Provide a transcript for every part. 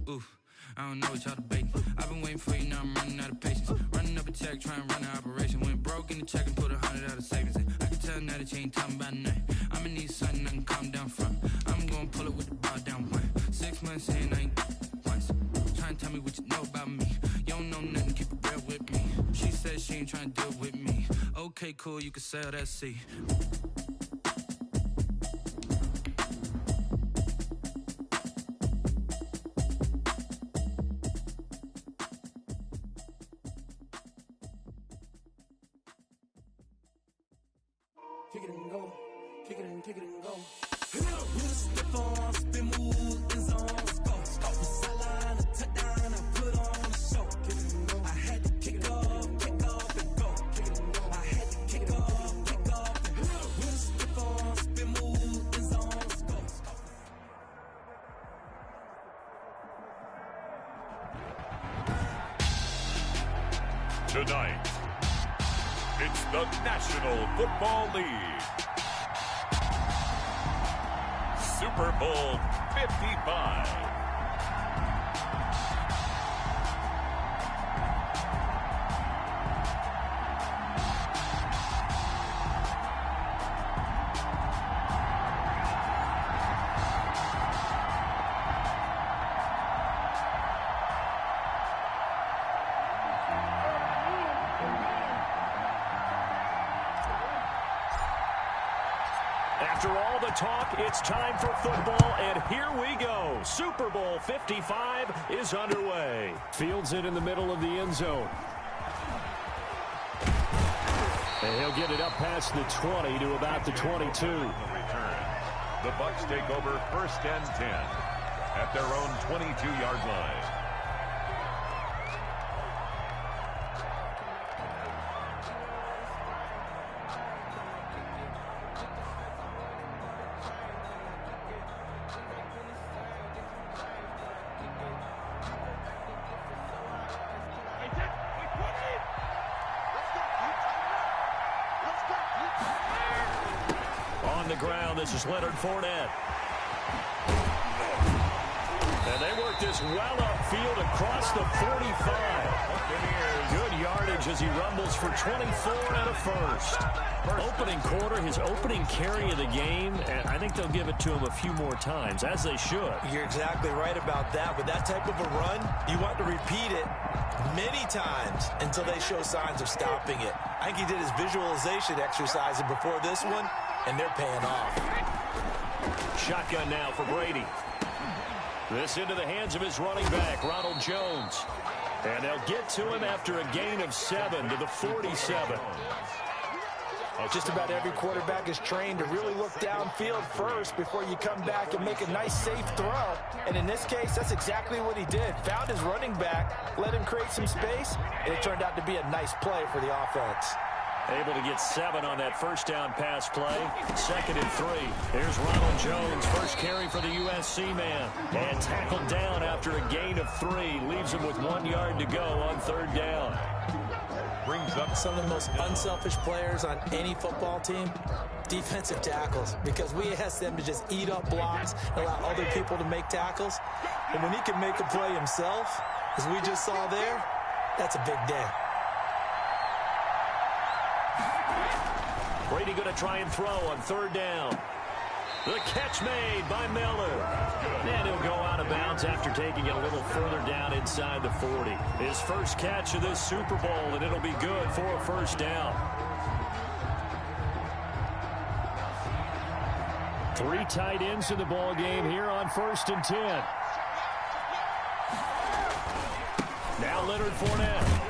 Ooh, I don't know what y'all debating. I've been waiting for you, now I'm running out of patience. Running up a check, trying to run an operation. Went broke in the check and put 100 out of savings in. I can tell now that you ain't talking about nothing. I'ma need something I can calm down from. I'm gonna pull it with the bar down one. 6 months in, I ain't once. Trying to tell me what you know about me. You don't know nothing, keep it real with me. She said she ain't trying to deal with me. Okay, cool, you can sell that seat. Kick it and go, kick it and go. With a stiff arm, spin move, in zone, go. Sideline, a touchdown, I put on a show. I had to kick off and go. I had to kick off and go. With a stiff arm, spin move, in zone, go. Tonight, it's the National Football League. Super Bowl 55. After all the talk, it's time for football, and here we go. Super Bowl 55 is underway. Fields it in the middle of the end zone. And he'll get it up past the 20 to about the 22. Return. The Bucs take over 1st and 10 at their own 22-yard line. On the ground, this is Leonard Fournette. And they work this well upfield across the 45. Good yardage as he rumbles for 24 and a first. Opening quarter, his opening carry of the game, and I think they'll give it to him a few more times, as they should. You're exactly right about that. With that type of a run, you want to repeat it many times until they show signs of stopping it. I think he did his visualization exercise before this one, and they're paying off. Shotgun now for Brady. This into the hands of his running back, Ronald Jones. And they'll get to him after a gain of 7 to the 47. Just about every quarterback is trained to really look downfield first before you come back and make a nice, safe throw. And in this case, that's exactly what he did. Found his running back, let him create some space, and it turned out to be a nice play for the offense. Able to get 7 on that first down pass play. 2nd and 3. Here's Ronald Jones, first carry for the USC man. And tackled down after a gain of 3. Leaves him with 1 yard to go on 3rd down. Brings up some of the most unselfish players on any football team, defensive tackles, because we ask them to just eat up blocks and allow other people to make tackles. And when he can make a play himself, as we just saw there, that's a big day. Brady going to try and throw on 3rd down. The catch made by Miller. And he'll go out of bounds after taking it a little further down inside the 40. His first catch of this Super Bowl, and it'll be good for a 1st down. 3 tight ends in the ball game here on 1st and 10. Now Leonard Fournette.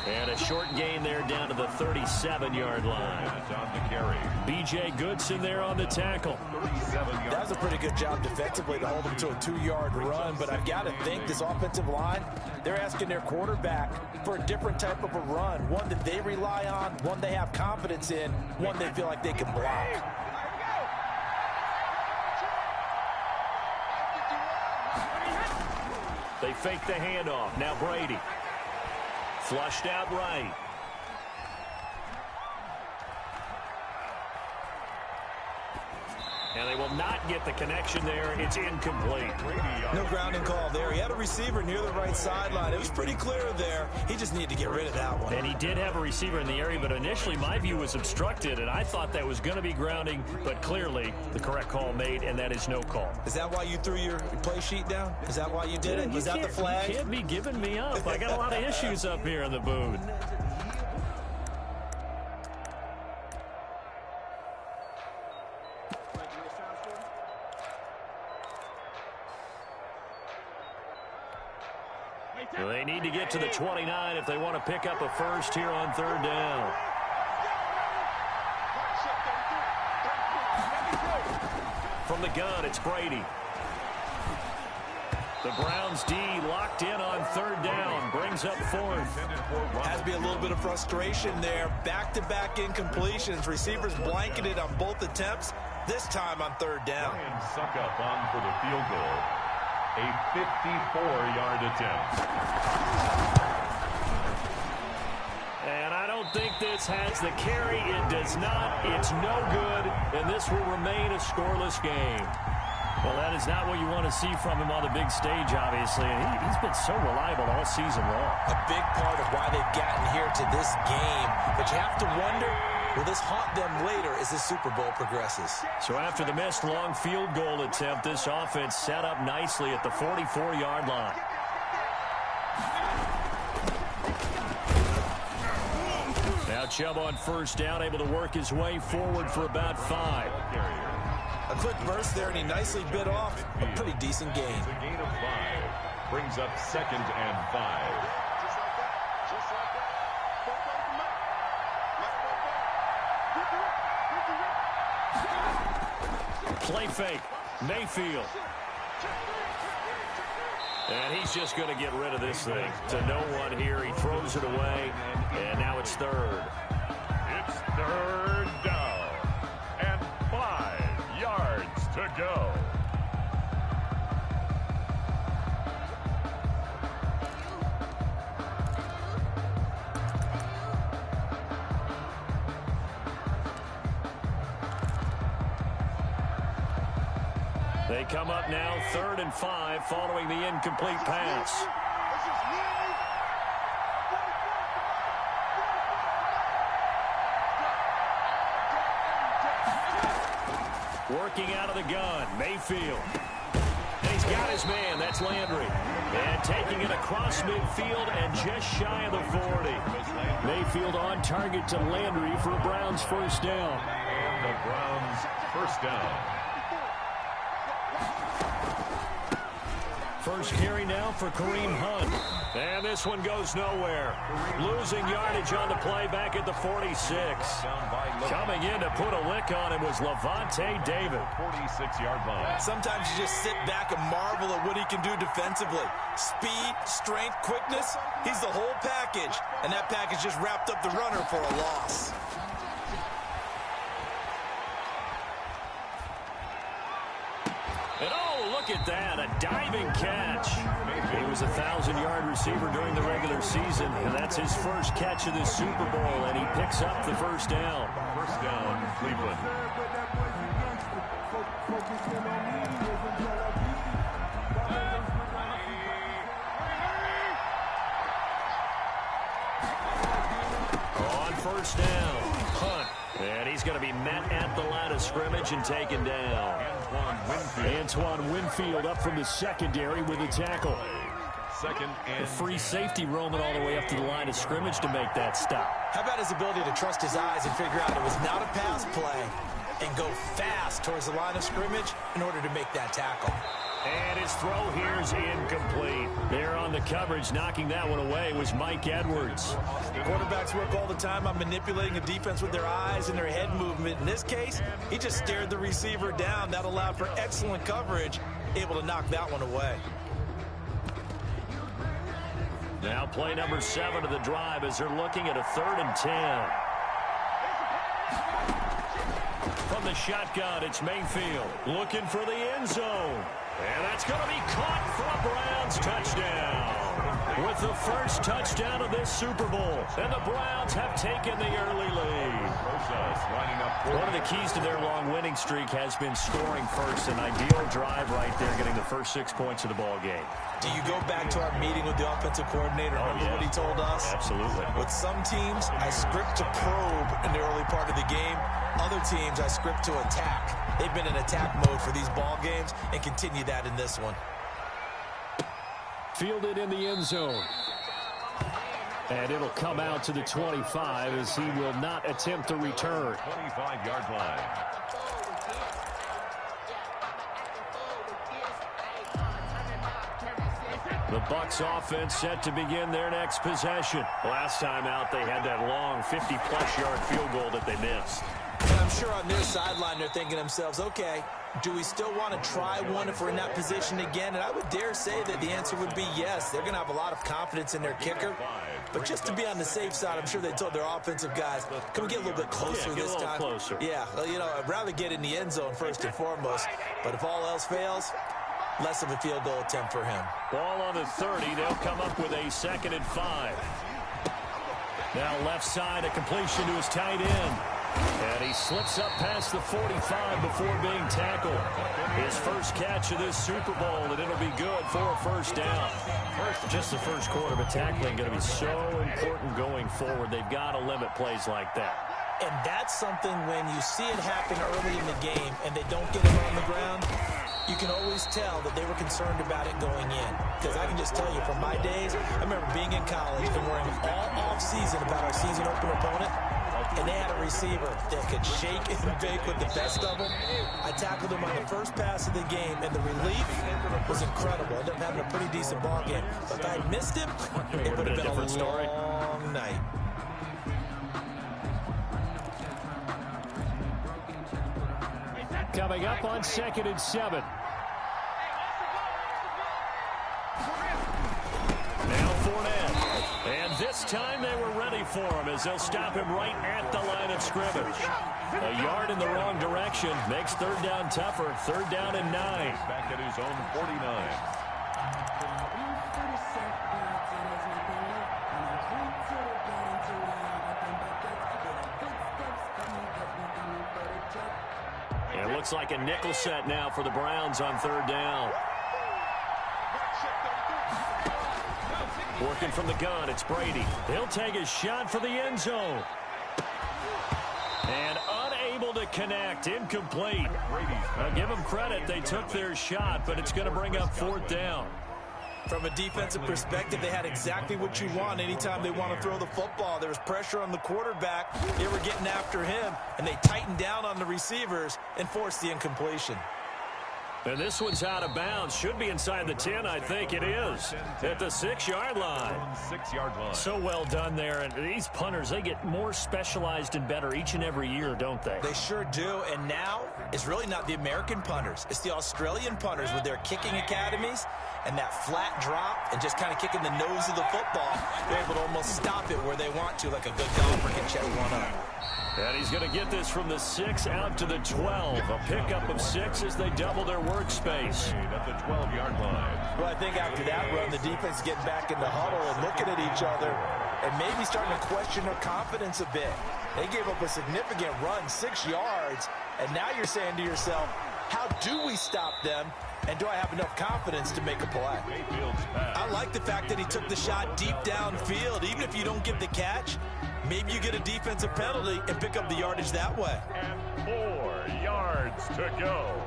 And a short gain there down to the 37-yard line. On the carry. B.J. Goodson there on the tackle. That was a pretty good job defensively to hold him to a 2-yard run, but I've got to think this offensive line, they're asking their quarterback for a different type of a run, one that they rely on, one they have confidence in, one they feel like they can block. They fake the handoff. Now Brady. Flushed out right. And they will not get the connection there. It's incomplete. No grounding call there. He had a receiver near the right sideline. It was pretty clear there. He just needed to get rid of that one. And he did have a receiver in the area, but initially my view was obstructed, and I thought that was going to be grounding, but clearly the correct call made, and that is no call. Is that why you threw your play sheet down? Is that why you did it? Was that the flag? You can't be giving me up. I got a lot of issues up here in the booth. Well, they need to get to the 29 if they want to pick up a first here on third down. From the gun, it's Brady. The Browns D locked in on third down. Brings up fourth. Has to be a little bit of frustration there. Back-to-back incompletions. Receivers blanketed on both attempts. This time on third down. Ryan Suckup on for the field goal. A 54-yard attempt. And I don't think this has the carry. It does not. It's no good. And this will remain a scoreless game. Well, that is not what you want to see from him on the big stage, obviously. And he's been so reliable all season long. A big part of why they've gotten here to this game. But you have to wonder, will this haunt them later as the Super Bowl progresses? So after the missed long field goal attempt, this offense set up nicely at the 44-yard line. Now Chubb on first down, able to work his way forward for about 5. A quick burst there, and he nicely bit off a pretty decent gain. It's a gain of 5. Brings up 2nd and 5. Play fake. Mayfield. And he's just going to get rid of this thing. To no one here. He throws it away. And now it's third. It's third down. And 5 yards to go. They come up now 3rd and 5 following the incomplete pass. Working out of the gun, Mayfield. And he's got his man, that's Landry. And taking it across midfield and just shy of the 40. Mayfield on target to Landry for a Browns first down. And the Browns first down. First carry now for Kareem Hunt. And this one goes nowhere. Losing yardage on the play back at the 46. Coming in to put a lick on him was Levante David. 46-yard line. Sometimes you just sit back and marvel at what he can do defensively. Speed, strength, quickness, he's the whole package. And that package just wrapped up the runner for a loss. And oh, look at that, a diving catch. He was a 1,000-yard receiver during the regular season, and that's his first catch of this Super Bowl, and he picks up the first down. First down, Cleveland. On first down, Hunt. And he's going to be met at the line of scrimmage and taken down. Antoine Winfield up from the secondary with a tackle. Second and a free safety roaming all the way up to the line of scrimmage to make that stop. How about his ability to trust his eyes and figure out it was not a pass play and go fast towards the line of scrimmage in order to make that tackle. And his throw here is incomplete. There on the coverage, knocking that one away was Mike Edwards. Quarterbacks work all the time on manipulating a defense with their eyes and their head movement. In this case, he just stared the receiver down. That allowed for excellent coverage, able to knock that one away. Now play number 7 of the drive as they're looking at a 3rd and 10. From the shotgun, it's Mayfield looking for the end zone. And that's going to be caught for a Browns touchdown. with the first touchdown of this Super Bowl. And the Browns have taken the early lead. One of the keys to their long winning streak has been scoring first. An ideal drive right there, getting the first 6 points of the ball game. Do you go back to our meeting with the offensive coordinator? Remember what he told us? Absolutely. With some teams, I script to probe in the early part of the game. Other teams, I script to attack. They've been in attack mode for these ball games and continue that in this one. Fielded in the end zone. And it'll come out to the 25 as he will not attempt to return. 25-yard line. The Bucs offense set to begin their next possession. Last time out, they had that long 50-plus yard field goal that they missed. And I'm sure on their sideline they're thinking to themselves, okay, do we still want to try one if we're in that position again? And I would dare say that the answer would be yes. They're going to have a lot of confidence in their kicker. But just to be on the safe side, I'm sure they told their offensive guys, can we get a little bit closer this time? Closer. Yeah, well, you know, I'd rather get in the end zone first and foremost. But if all else fails, less of a field goal attempt for him. Ball on the 30. They'll come up with a 2nd and 5. Now left side, a completion to his tight end. And he slips up past the 45 before being tackled. His first catch of this Super Bowl, and it'll be good for a first down. Just the first quarter, but tackling going to be so important going forward. They've got to limit plays like that. And that's something when you see it happen early in the game and they don't get it on the ground, you can always tell that they were concerned about it going in. Because I can just tell you from my days, I remember being in college and worrying all off-season about our season opener opponent. And they had a receiver that could shake and bake with the best of them. I tackled him on the first pass of the game, and the relief was incredible. I ended up having a pretty decent ball game. But if I had missed him, it would have been a long night. Coming up on 2nd and 7. Now Fournette. And this time they were ready for him as they'll stop him right at the line of scrimmage. A yard in the wrong direction makes 3rd down tougher. 3rd down and 9. Back at his own 49. It looks like a nickel set now for the Browns on 3rd down. Working from the gun, it's Brady. He'll take a shot for the end zone. And unable to connect, incomplete. I'll give them credit, they took their shot, but it's going to bring up 4th down. From a defensive perspective, they had exactly what you want anytime they want to throw the football. There was pressure on the quarterback. They were getting after him, and they tightened down on the receivers and forced the incompletion. And this one's out of bounds. Should be inside the 10, I think it is. At the 6-yard line. 6-yard line. So well done there. And these punters, they get more specialized and better each and every year, don't they? They sure do. And now, it's really not the American punters. It's the Australian punters with their kicking academies and that flat drop and just kind of kicking the nose of the football. They're able to almost stop it where they want to, like a good golfer can check one up. And he's going to get this from the 6 out to the 12. A pickup of 6 as they double their workspace. At the 12-yard line. Well, I think after that run, the defense getting back in the huddle and looking at each other and maybe starting to question their confidence a bit. They gave up a significant run, 6 yards, and now you're saying to yourself, how do we stop them, and do I have enough confidence to make a play? I like the fact that he took the shot deep downfield. Even if you don't get the catch, maybe you get a defensive penalty and pick up the yardage that way. And 4 yards to go.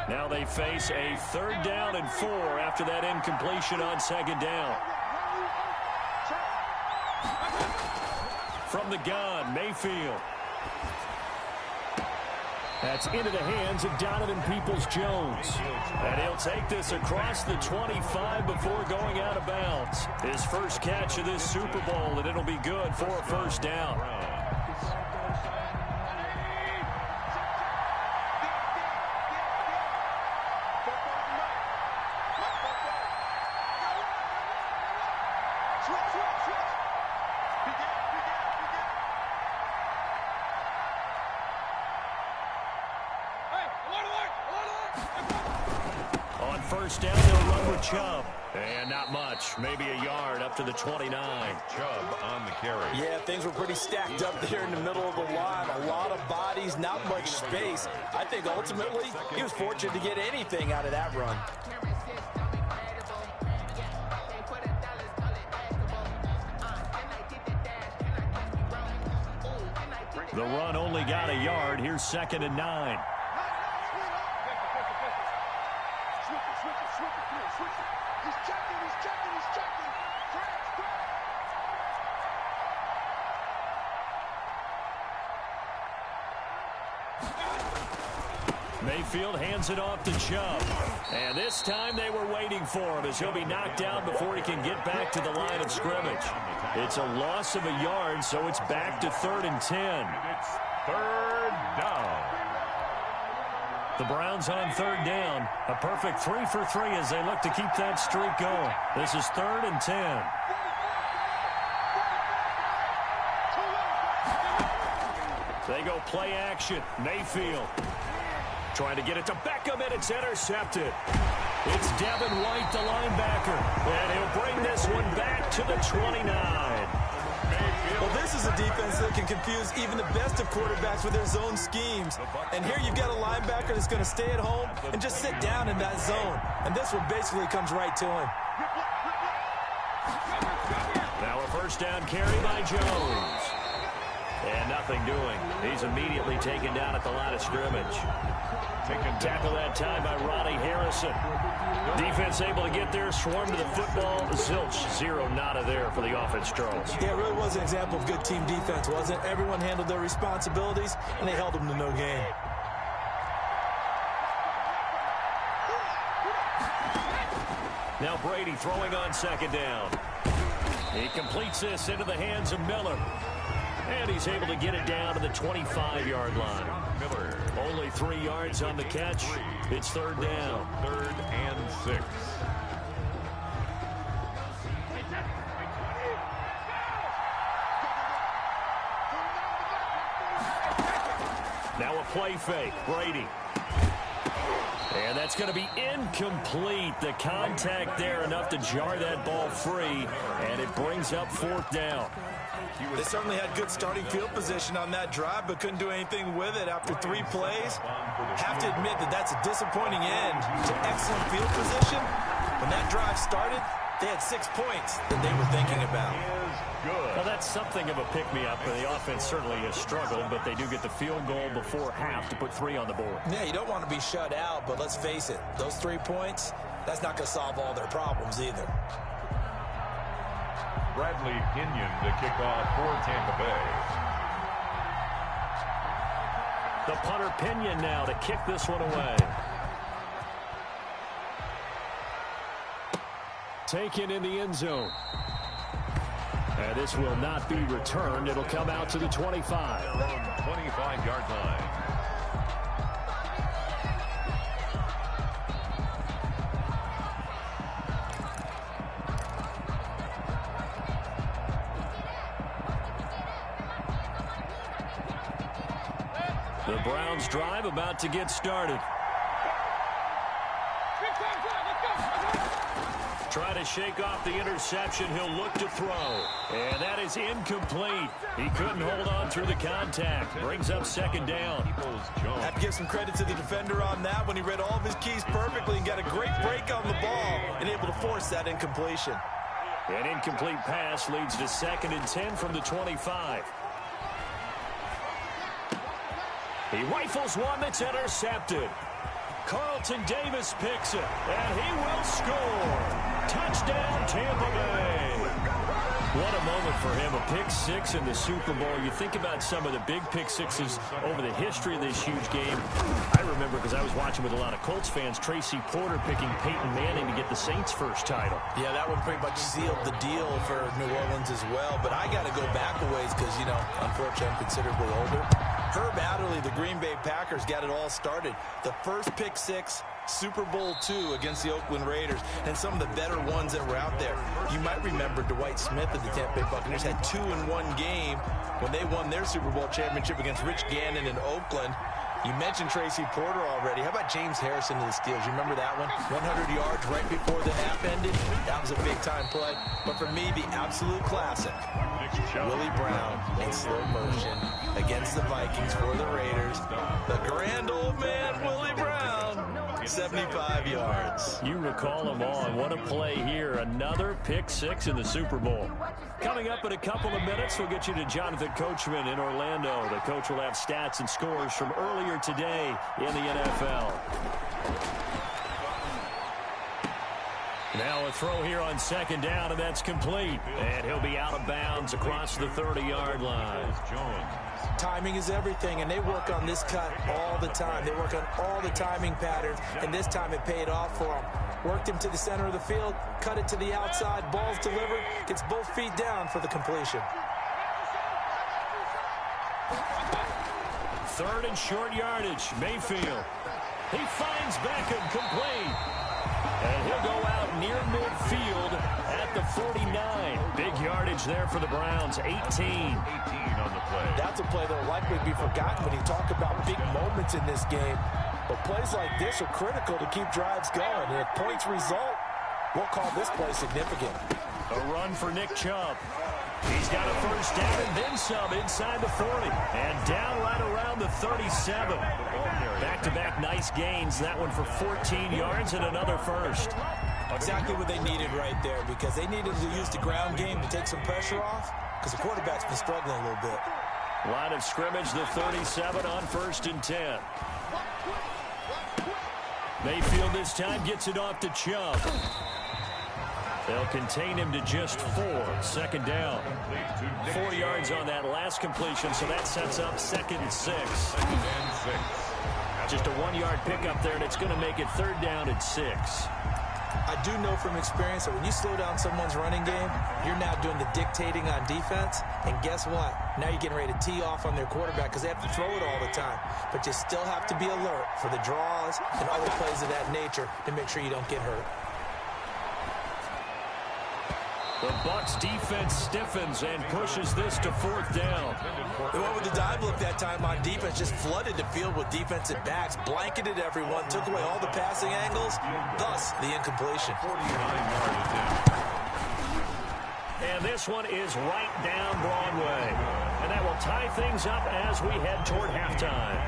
Now they face a 3rd down and 4 after that incompletion on 2nd down. From the gun, Mayfield. That's into the hands of Donovan Peoples-Jones. And he'll take this across the 25 before going out of bounds. His first catch of this Super Bowl, and it'll be good for a first down. first down. They'll run with Chubb. And not much. Maybe a yard up to the 29. Chubb on the carry. Yeah, things were pretty stacked up there in the middle of the line. A lot of bodies, not much space. I think ultimately he was fortunate to get anything out of that run. The run only got a yard. Here's 2nd and 9. Mayfield hands it off to Chubb. And this time they were waiting for him as he'll be knocked down before he can get back to the line of scrimmage. It's a loss of a yard, so it's back to 3rd and 10. It's 3rd down. The Browns on 3rd down. A perfect 3 for 3 as they look to keep that streak going. This is 3rd and 10. They go play action. Mayfield trying to get it to Beckham, and it's intercepted. It's Devin White, the linebacker, and he'll bring this one back to the 29. Well, this is a defense that can confuse even the best of quarterbacks with their zone schemes. And here you've got a linebacker that's going to stay at home and just sit down in that zone. And this one basically comes right to him. Now a first down carry by Jones. And nothing doing. He's immediately taken down at the line of scrimmage. Tackle that time by Ronnie Harrison. Defense able to get there, swarm to the football. Zilch, 0 nada there for the offense, Charles. Yeah, it really was an example of good team defense, wasn't it? Everyone handled their responsibilities, and they held them to no gain. Now Brady throwing on 2nd down. He completes this into the hands of Miller. And he's able to get it down to the 25-yard line. Miller. Only 3 yards on the catch. It's 3rd down. 3rd and 6. Now a play fake. Brady. And that's going to be incomplete. The contact there enough to jar that ball free. And it brings up 4th down. They certainly had good starting field position on that drive, but couldn't do anything with it after 3 plays. Have to admit that that's a disappointing end to excellent field position. When that drive started, they had 6 points that they were thinking about. Well, that's something of a pick-me-up. The offense certainly has struggled, but they do get the field goal before half to put 3 on the board. Yeah, you don't want to be shut out, but let's face it, those 3 points, that's not going to solve all their problems either. Bradley Pinion to kick off for Tampa Bay. The punter Pinion now to kick this one away. Taken in the end zone. And this will not be returned. It'll come out to the 25. 25-yard line. The Browns drive about to get started. Try to shake off the interception. He'll look to throw. And that is incomplete. He couldn't hold on through the contact. Brings up 2nd down. Have to give some credit to the defender on that when he read all of his keys perfectly and got a great break on the ball and able to force that incompletion. An incomplete pass leads to 2nd and 10 from the 25. He rifles one that's intercepted. Carlton Davis picks it, and he will score. Touchdown, Tampa Bay. What a moment for him, a pick 6 in the Super Bowl. You think about some of the big pick 6s over the history of this huge game. I remember, because I was watching with a lot of Colts fans, Tracy Porter picking Peyton Manning to get the Saints' first title. Yeah, that one pretty much sealed the deal for New Orleans as well. But I got to go back a ways because, you know, unfortunately I'm considerably older. Herb Adderley, the Green Bay Packers, got it all started. The first pick 6, Super Bowl II against the Oakland Raiders, and some of the better ones that were out there. You might remember Dwight Smith of the Tampa Bay Buccaneers had 2 in one game when they won their Super Bowl championship against Rich Gannon in Oakland. You mentioned Tracy Porter already. How about James Harrison to the Steelers? You remember that one? 100 yards right before the half ended. That was a big-time play. But for me, the absolute classic, Willie Brown in slow motion against the Vikings for the Raiders. The grand old man, Willie Brown, 75 yards. You recall them on. What a play here. Another pick six in the Super Bowl. Coming up in a couple of minutes, we'll get you to Jonathan Coachman in Orlando. The coach will have stats and scores from earlier today in the NFL. Now a throw here on second down, and that's complete. And he'll be out of bounds across the 30-yard line. Timing is everything, and they work on this cut all the time. They work on all the timing patterns, and this time it paid off for them. Worked him to the center of the field, cut it to the outside, ball's delivered, gets both feet down for the completion. Third and short yardage, Mayfield. He finds Beckham complete. And he'll go out near midfield at the 49. Big yardage there for the Browns, 18 on the play. That's a play that will likely be forgotten when you talk about big moments in this game. But plays like this are critical to keep drives going. And if points result, we'll call this play significant. A run for Nick Chubb. He's got a first down and then some inside the 40. And down right around the 37. Back-to-back nice gains. That one for 14 yards and another first. Exactly what they needed right there, because they needed to use the ground game to take some pressure off, because the quarterback's been struggling a little bit. Line of scrimmage, the 37 on 1st and 10. Mayfield this time gets it off to Chubb. They'll contain him to just 4. Second down. 4 yards on that last completion, so that sets up 2nd and 6. Just a 1-yard pickup there, and it's going to make it 3rd down and 6. I do know from experience that when you slow down someone's running game, you're now doing the dictating on defense. And guess what? Now you're getting ready to tee off on their quarterback because they have to throw it all the time. But you still have to be alert for the draws and other plays of that nature to make sure you don't get hurt. The Bucs defense stiffens and pushes this to 4th down. The one with the dive look that time on defense just flooded the field with defensive backs, blanketed everyone, took away all the passing angles, thus the incompletion. And this one is right down Broadway. And that will tie things up as we head toward halftime.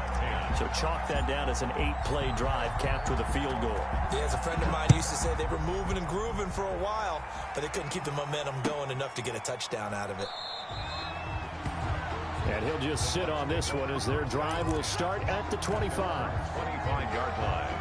So chalk that down as an 8-play drive capped with a field goal. Yeah, as a friend of mine used to say, they were moving and grooving for a while, but they couldn't keep the momentum going enough to get a touchdown out of it. And he'll just sit on this one as their drive will start at the 25. 25-yard line.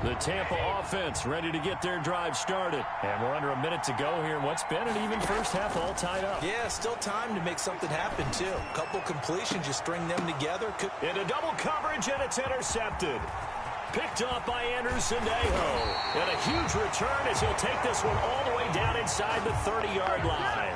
The Tampa offense ready to get their drive started. And we're under a minute to go here in what's been an even first half, all tied up. Yeah, still time to make something happen, too. A couple completions, you string them together. Into double coverage, and it's intercepted. Picked off by Anderson Aho. And a huge return as he'll take this one all the way down inside the 30-yard line.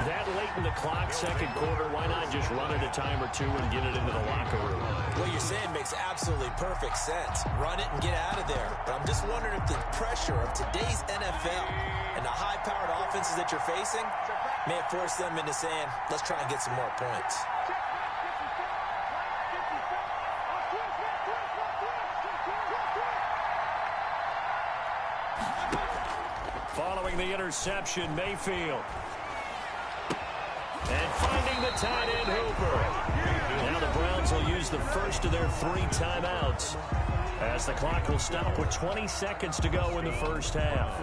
That late in the clock, second quarter, why not just run it a time or two and get it into the locker room? What you're saying makes absolutely perfect sense. Run it and get out of there. But I'm just wondering if the pressure of today's NFL and the high-powered offenses that you're facing may have forced them into saying, let's try and get some more points. Following the interception, Mayfield. And finding the tight end, Hooper. Now the Browns will use the first of their 3 timeouts as the clock will stop with 20 seconds to go in the first half.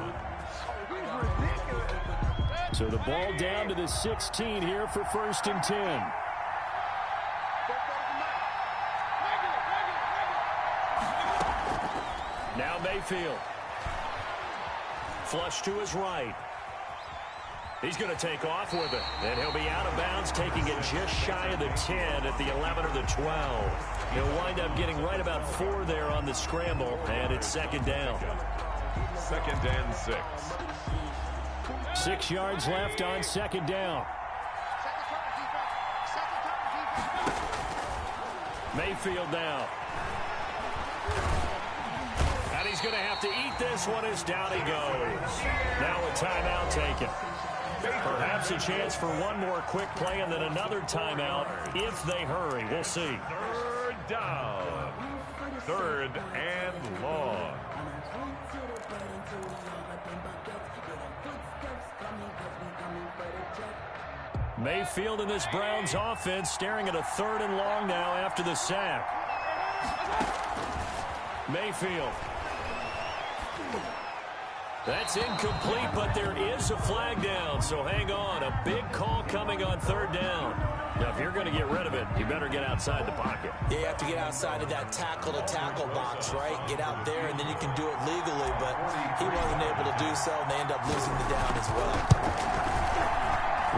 So the ball down to the 16 here for 1st and 10. Now Mayfield. Flush to his right. He's going to take off with it. And he'll be out of bounds, taking it just shy of the 10 at the 11 or the 12. He'll wind up getting right about 4 there on the scramble, and it's 2nd down. 2nd and 6. 6 yards left on 2nd down. Mayfield now. And he's going to have to eat this this one is down he goes. Now a timeout taken. Perhaps a chance for one more quick play and then another timeout if they hurry. We'll see. Third down. Third and long. Mayfield in this Browns offense staring at a 3rd and long now after the sack. Mayfield. That's incomplete, but there is a flag down, so hang on. A big call coming on 3rd down. Now, if you're going to get rid of it, you better get outside the pocket. Yeah, you have to get outside of that tackle-to-tackle box, right? Get out there, and then you can do it legally, but he wasn't able to do so, and they end up losing the down as well.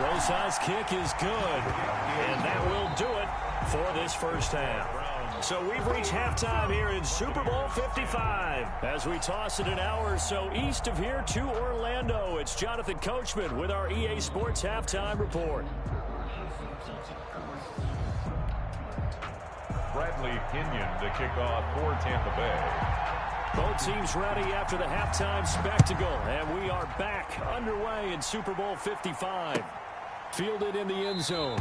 Rosa's kick is good, and that will do it for this first half. So we've reached halftime here in Super Bowl 55. As we toss it an hour or so east of here to Orlando, it's Jonathan Coachman with our EA Sports Halftime Report. Bradley Pinion to kick off for Tampa Bay. Both teams ready after the halftime spectacle, and we are back underway in Super Bowl 55. Fielded in the end zone.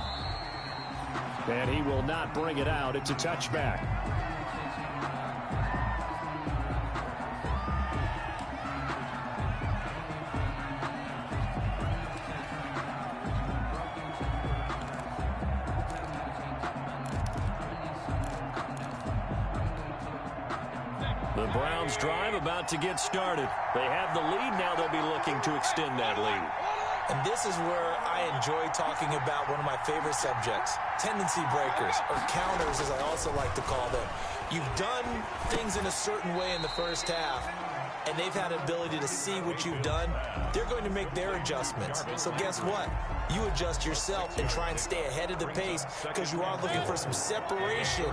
And he will not bring it out. It's a touchback. The Browns drive about to get started. They have the lead. Now they'll be looking to extend that lead. And this is where I enjoy talking about one of my favorite subjects, tendency breakers, or counters as I also like to call them. You've done things in a certain way in the first half, and they've had an ability to see what you've done. They're going to make their adjustments. So guess what? You adjust yourself and try and stay ahead of the pace because you are looking for some separation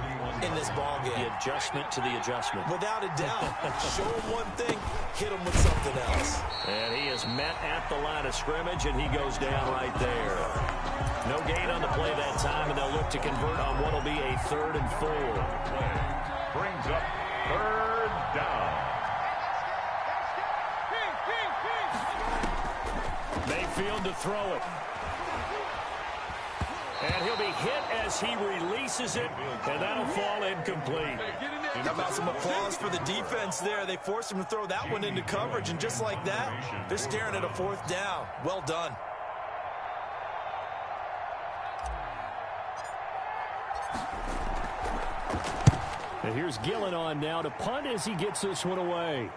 in this ball game. The adjustment to the adjustment. Without a doubt. Show them one thing, hit them with something else. And he is met at the line of scrimmage, and he goes down right there. No gain on the play that time, and they'll look to convert on what will be a 3rd and 4. Brings up 3rd down. Mayfield to throw it. And he'll be hit as he releases it, and that'll fall incomplete. How about some applause for the defense there? They forced him to throw that one into coverage, and just like that, they're staring at a 4th down. Well done. And here's Gillen on now to punt as he gets this one away.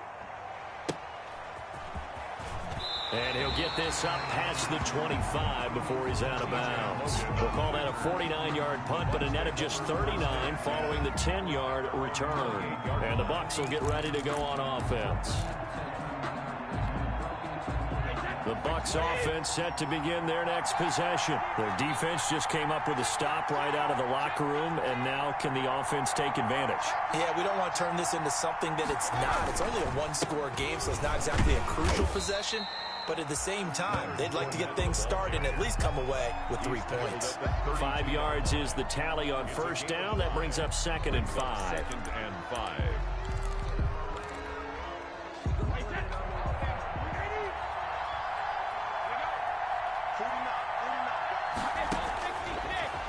And he'll get this up past the 25 before he's out of bounds. We'll call that a 49-yard punt, but a net of just 39 following the 10-yard return. And the Bucs will get ready to go on offense. The Bucs offense set to begin their next possession. Their defense just came up with a stop right out of the locker room, and now can the offense take advantage? Yeah, we don't want to turn this into something that it's not. It's only a one-score game, so it's not exactly a crucial possession. But at the same time, they'd like to get things started and at least come away with 3 points. 5 yards is the tally on first down. That brings up 2nd and 5. 2nd and 5.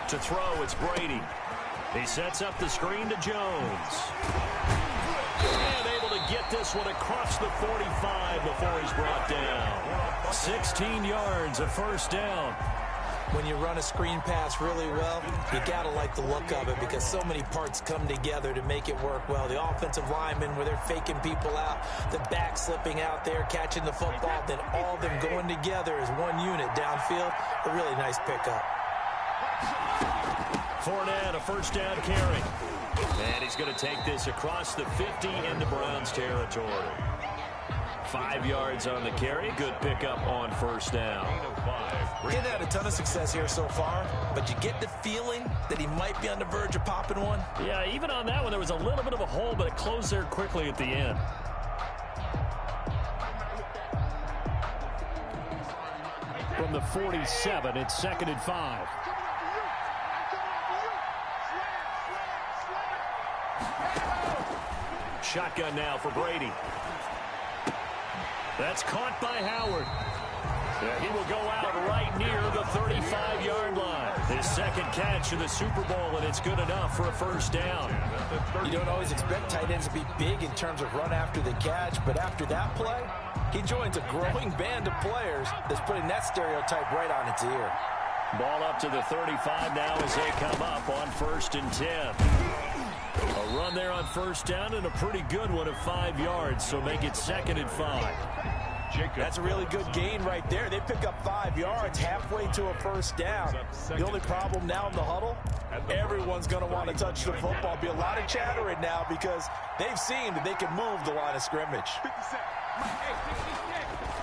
To throw, it's Brady. He sets up the screen to Jones. And able to get this one across the 45 before he's brought down. 16 yards, a first down. When you run a screen pass really well, you got to like the look of it because so many parts come together to make it work well. The offensive linemen, where they're faking people out, the back slipping out there, catching the football, then all of them going together as one unit downfield. A really nice pickup. Fournette, a first down carry. And he's going to take this across the 50 into Browns territory. 5 yards on the carry. Good pickup on first down. He's had a ton of success here so far, but you get the feeling that he might be on the verge of popping one. Yeah, even on that one, there was a little bit of a hole, but it closed there quickly at the end. From the 47, it's 2nd and 5. Shotgun now for Brady. That's caught by Howard. Yeah, he will go out right near the 35-yard line. His second catch in the Super Bowl, and it's good enough for a first down. You don't always expect tight ends to be big in terms of run after the catch, but after that play, he joins a growing band of players that's putting that stereotype right on its ear. Ball up to the 35 now as they come up on 1st and 10. A run there on first down and a pretty good one of 5 yards, so make it 2nd and 5. That's a really good gain right there. They pick up 5 yards halfway to a first down. The only problem now in the huddle, everyone's going to want to touch the football. Be a lot of chattering now because they've seen that they can move the line of scrimmage.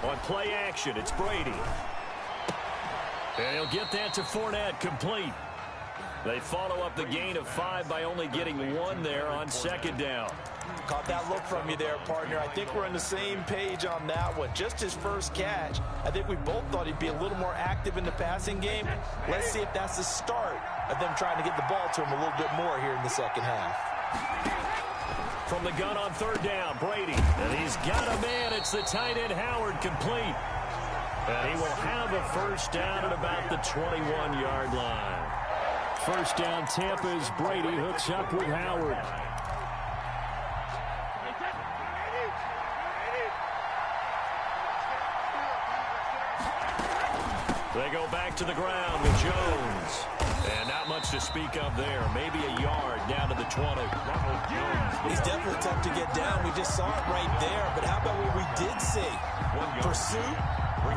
On play action, it's Brady. And he'll get that to Fournette, complete. They follow up the gain of 5 by only getting 1 there on 2nd down. Caught that look from you there, partner. I think we're on the same page on that one. Just his first catch. I think we both thought he'd be a little more active in the passing game. Let's see if that's the start of them trying to get the ball to him a little bit more here in the second half. From the gun on 3rd down, Brady. And he's got a man. It's the tight end, Howard, complete. And he will have a first down at about the 21-yard line. First down, Tampa as Brady hooks up with Howard. They go back to the ground with Jones. And not much to speak of there. Maybe a yard down to the 20. He's definitely tough to get down. We just saw it right there. But how about what we did see? Pursuit,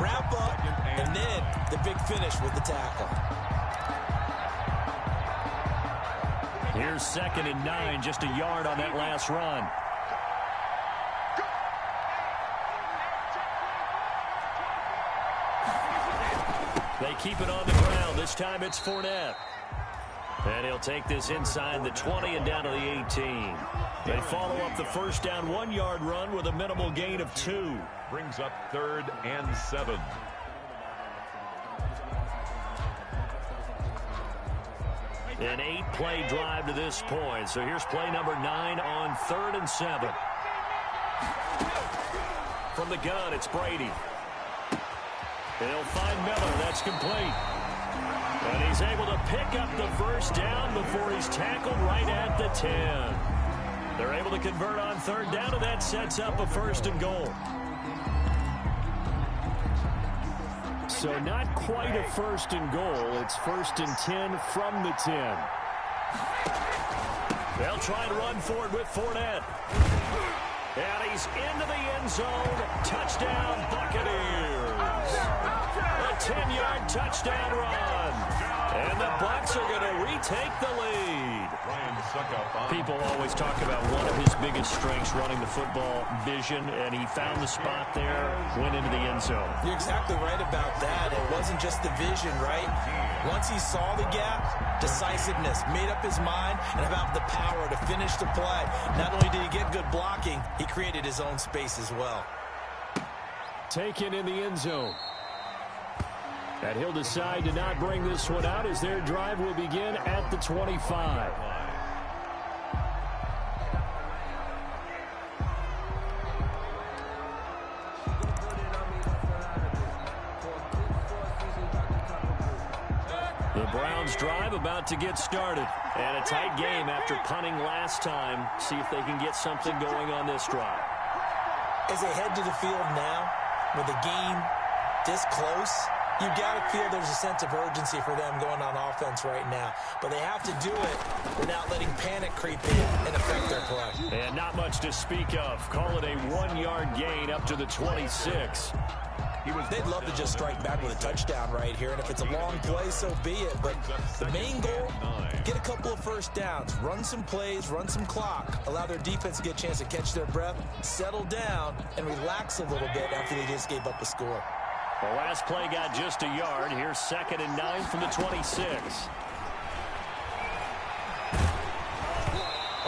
wrap up, and then the big finish with the tackle. Here's 2nd and 9, just a yard on that last run. They keep it on the ground. This time it's Fournette. And he'll take this inside the 20 and down to the 18. They follow up the first down 1-yard run with a minimal gain of 2. Brings up 3rd and 7. An 8-play drive to this point. So here's play number 9 on 3rd and 7. From the gun, it's Brady. They'll find Miller. That's complete. And he's able to pick up the first down before he's tackled right at the 10. They're able to convert on 3rd down, and that sets up a 1st and goal. So not quite a 1st and goal. It's 1st and 10 from the 10. They'll try and run for it with Fournette. And he's into the end zone. Touchdown, Buccaneers. A 10-yard touchdown run. And the Bucs are going to retake the lead. People always talk about one of his biggest strengths, running the football, vision, and he found the spot there, went into the end zone. You're exactly right about that. It wasn't just the vision, right? Once he saw the gap, decisiveness, made up his mind, and about the power to finish the play. Not only did he get good blocking, he created his own space as well. Taken in the end zone. And he'll decide to not bring this one out as their drive will begin at the 25. The Browns drive about to get started. And a tight game after punting last time. See if they can get something going on this drive. As they head to the field now, with the game this close, you got to feel there's a sense of urgency for them going on offense right now. But they have to do it without letting panic creep in and affect their play. And not much to speak of. Call it a 1-yard gain up to the 26. They'd love to just strike back with a touchdown right here. And if it's a long play, so be it. But the main goal, get a couple of first downs, run some plays, run some clock, allow their defense to get a chance to catch their breath, settle down, and relax a little bit after they just gave up a score. The last play got just a yard. Here's 2nd and 9 from the 26.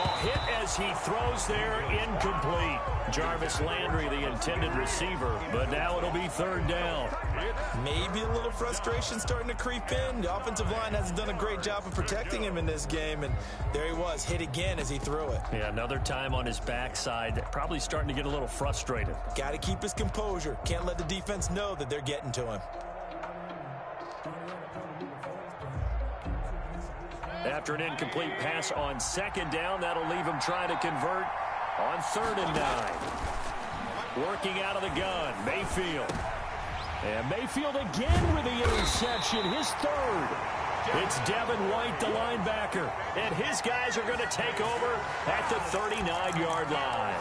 Oh, hit as as he throws there, incomplete. Jarvis Landry, the intended receiver, but now it'll be third down. Maybe a little frustration starting to creep in. The offensive line hasn't done a great job of protecting him in this game, and there he was, hit again as he threw it. Yeah, another time on his backside, probably starting to get a little frustrated. Got to keep his composure. Can't let the defense know that they're getting to him. After an incomplete pass on second down, that'll leave him trying to convert on 3rd and 9. Working out of the gun, Mayfield. And Mayfield again with the interception, his 3rd. It's Devin White, the linebacker. And his guys are going to take over at the 39-yard line.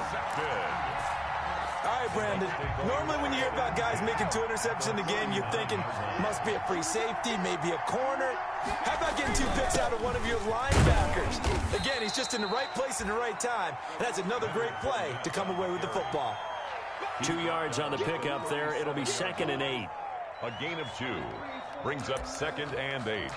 All right, Brandon. Normally when you hear about guys making 2 interceptions in the game, you're thinking must be a free safety, maybe a corner. How about getting 2 picks out of one of your linebackers? Again, he's just in the right place at the right time. And that's another great play to come away with the football. 2 yards on the pickup there. It'll be 2nd and 8. A gain of 2 brings up 2nd and 8.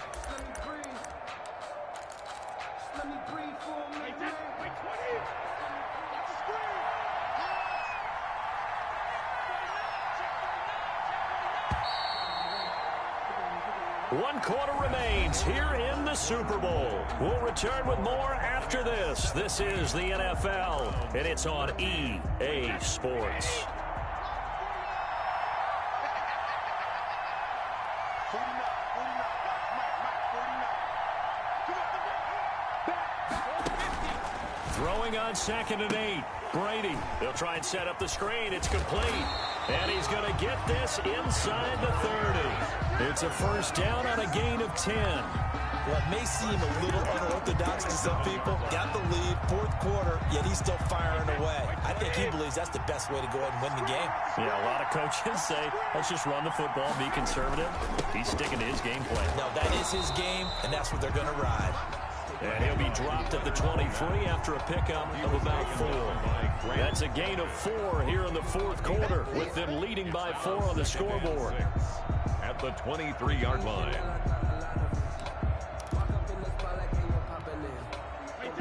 One quarter remains here in the Super Bowl. We'll return with more after this. This is the NFL, and it's on EA Sports. Throwing on 2nd and 8. Brady. They'll try and set up the screen. It's complete. And he's going to get this inside the 30. It's a first down on a gain of 10. Well, it may seem a little unorthodox to some people. Got the lead, 4th quarter, yet he's still firing away. I think he believes that's the best way to go ahead and win the game. Yeah, a lot of coaches say, let's just run the football, be conservative. He's sticking to his game plan. No, that is his game, and that's what they're going to ride. And he'll be dropped at the 23 after a pickup of about 4. That's a gain of 4 here in the 4th quarter, with them leading by 4 on the scoreboard. At the 23-yard line.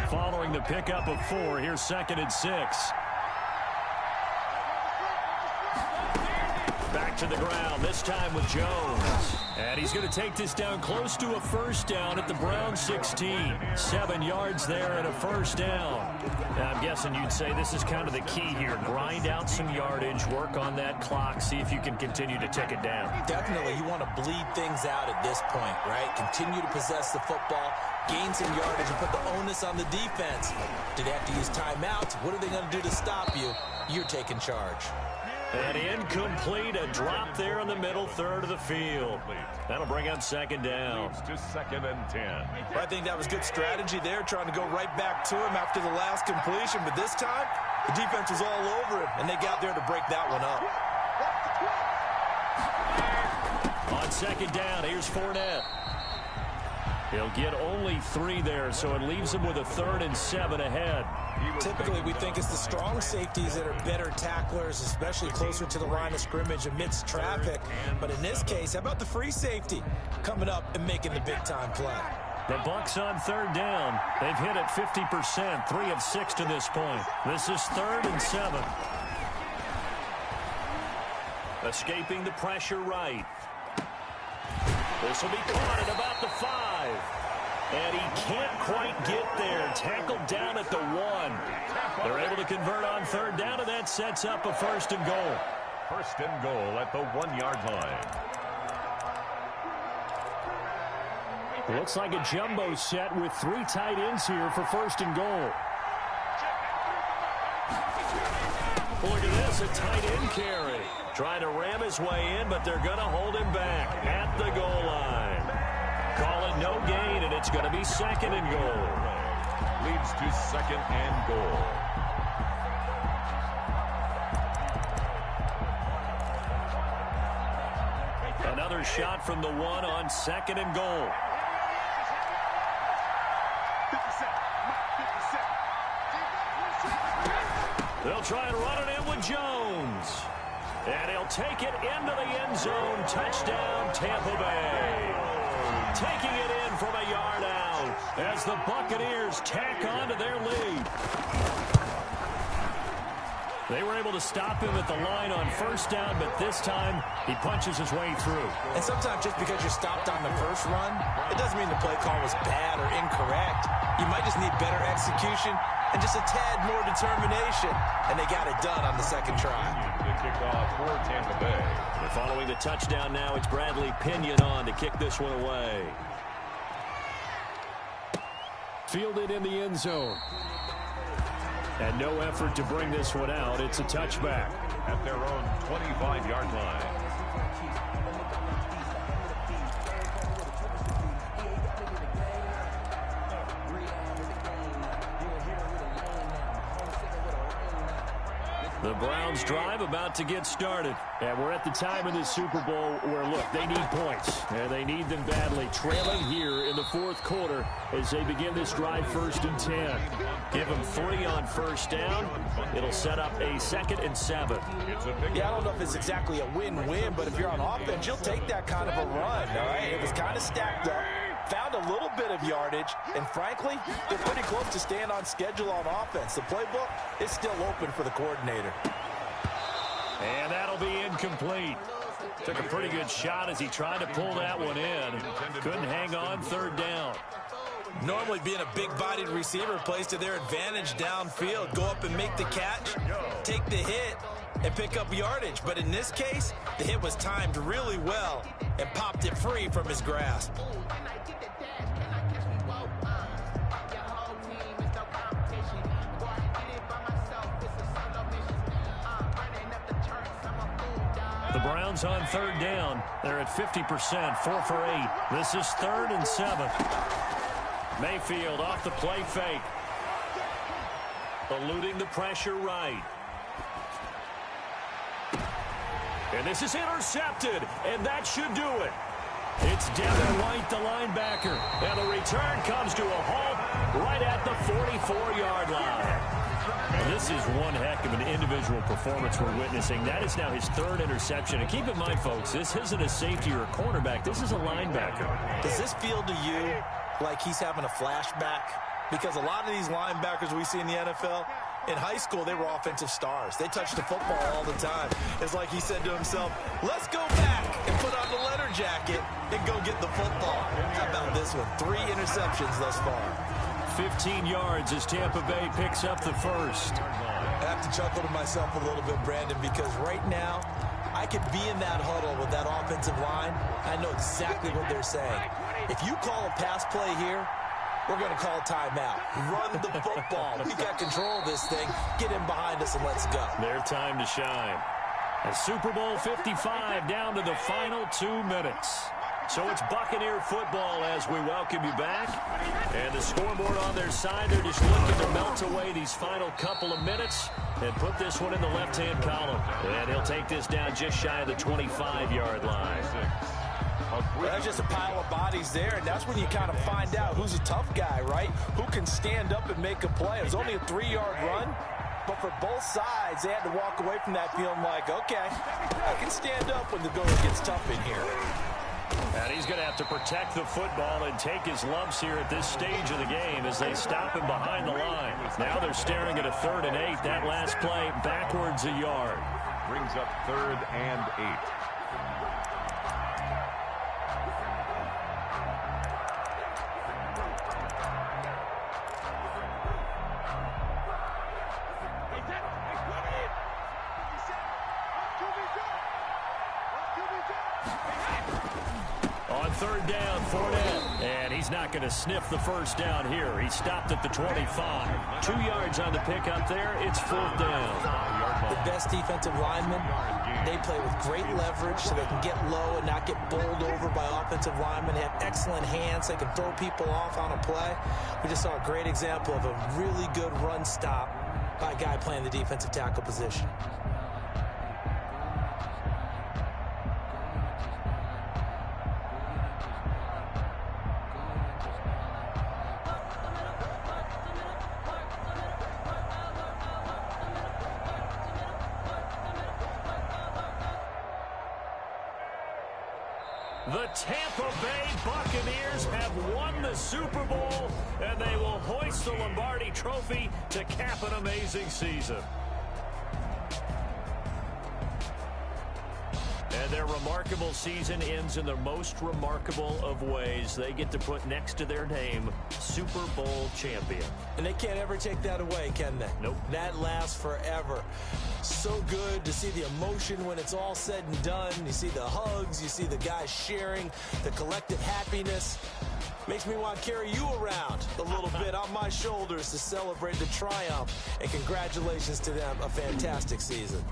Following the pickup of 4, here's 2nd and 6. Back to the ground, this time with Jones. And he's going to take this down close to a first down at the Browns 16. 7 yards there and a first down. Now, I'm guessing you'd say this is kind of the key here. Grind out some yardage, work on that clock, see if you can continue to tick it down. Definitely, you want to bleed things out at this point, right? Continue to possess the football, gain some yardage, and put the onus on the defense. Do they have to use timeouts? What are they going to do to stop you? You're taking charge. And incomplete, a drop there in the middle third of the field. That'll bring up 2nd down. To 2nd and 10. Well, I think that was good strategy there, trying to go right back to him after the last completion. But this time, the defense was all over him, and they got there to break that one up. On 2nd down, here's Fournette. He'll get only 3 there, so it leaves him with a 3rd and 7 ahead. Typically, we think it's the strong safeties that are better tacklers, especially closer to the line of scrimmage amidst traffic. But in this case, how about the free safety coming up and making the big-time play? The Bucs on 3rd down. They've hit it 50%, 3 of 6 to this point. This is 3rd and 7. Escaping the pressure right. This will be caught at about the 5. And he can't quite get there. Tackled down at the 1. They're able to convert on 3rd down, and that sets up a 1st and goal. 1st and goal at the 1-yard line. Looks like a jumbo set with 3 tight ends here for 1st and goal. Look at this, a tight end carry. Trying to ram his way in, but they're going to hold him back at the goal line. Call it no gain, and it's going to be 2nd and goal. Leads to 2nd and goal. Another shot from the 1 on 2nd and goal. They'll try and run it in with Jones. And he'll take it into the end zone. Touchdown, Tampa Bay. taking it in from a yard out as the Buccaneers tack on to their lead. They were able to stop him at the line on first down, but this time he punches his way through. And sometimes just because you're stopped on the first run, it doesn't mean the play call was bad or incorrect. You might just need better execution and just a tad more determination, and they got it done on the second try. The kickoff for Tampa Bay. And following the touchdown now, it's Bradley Pinion on to kick this one away. Fielded in the end zone. And no effort to bring this one out. It's a touchback. At their own 25-yard line. The Browns drive about to get started. And we're at the time in this Super Bowl where, look, they need points. And they need them badly. Trailing here in the fourth quarter as they begin this drive 1st and 10. Give them 3 on first down. It'll set up a 2nd and 7. Yeah, I don't know if it's exactly a win-win, but if you're on offense, you'll take that kind of a run, all right? It was kind of stacked up. Found a little bit of yardage, and frankly, they're pretty close to staying on schedule on offense. The playbook is still open for the coordinator. And that'll be incomplete. Took a pretty good shot as he tried to pull that one in. Couldn't hang on 3rd down. Normally being a big-bodied receiver plays to their advantage downfield. Go up and make the catch, take the hit, and pick up yardage. But in this case, the hit was timed really well and popped it free from his grasp. The Browns on 3rd down. They're at 50%, 4 for 8. This is 3rd and 7. Mayfield off the play fake. Eluding the pressure right. And this is intercepted, and that should do it. It's Devin White, the linebacker. And the return comes to a halt right at the 44-yard line. And this is one heck of an individual performance we're witnessing. That is now his 3rd interception. And keep in mind, folks, this isn't a safety or a cornerback. This is a linebacker. Does this feel to you like he's having a flashback? Because a lot of these linebackers we see in the NFL, in high school, they were offensive stars. They touched the football all the time. It's like he said to himself, let's go back and put on the letter jacket and go get the football. How about this one? 3 interceptions thus far. 15 yards as Tampa Bay picks up the first. I have to chuckle to myself a little bit, Brandon, because right now, I could be in that huddle with that offensive line. I know exactly what they're saying. If you call a pass play here, we're going to call a timeout. Run the football. We got control of this thing. Get in behind us and let's go. Their time to shine. And Super Bowl 55 down to the final 2 minutes. So it's Buccaneer football as we welcome you back. And the scoreboard on their side, they're just looking to melt away these final couple of minutes and put this one in the left-hand column. And he'll take this down just shy of the 25-yard line. There's just a pile of bodies there, and that's when you kind of find out who's a tough guy, right? Who can stand up and make a play. It was only a 3-yard run, but for both sides, they had to walk away from that feeling like, okay, I can stand up when the going gets tough in here. And he's going to have to protect the football and take his lumps here at this stage of the game as they stop him behind the line. Now they're staring at a 3rd and 8. That last play backwards a yard. Brings up 3rd and 8. On 3rd down, Fournette. And he's not going to sniff the first down here. He stopped at the 25. 2 yards on the pickup there. It's 4th down. The best defensive linemen, they play with great leverage so they can get low and not get bowled over by offensive linemen. They have excellent hands. They can throw people off on a play. We just saw a great example of a really good run stop by a guy playing the defensive tackle position. The Tampa Bay Buccaneers have won the Super Bowl, and they will hoist the Lombardi Trophy to cap an amazing season. And their remarkable season ends in the most remarkable of ways. They get to put next to their name, Super Bowl champion. And they can't ever take that away, can they? Nope. That lasts forever. So good to see the emotion when it's all said and done. You see the hugs, you see the guys sharing, the collective happiness. Makes me want to carry you around a little bit on my shoulders to celebrate the triumph. And congratulations to them, a fantastic season.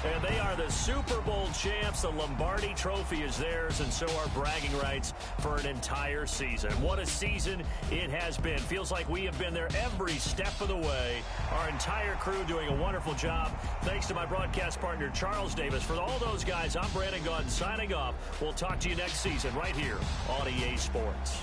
And they are the Super Bowl champs. The Lombardi Trophy is theirs, and so are bragging rights for an entire season. What a season it has been. Feels like we have been there every step of the way. Our entire crew doing a wonderful job. Thanks to my broadcast partner, Charles Davis. For all those guys, I'm Brandon Gaudin signing off. We'll talk to you next season right here on EA Sports.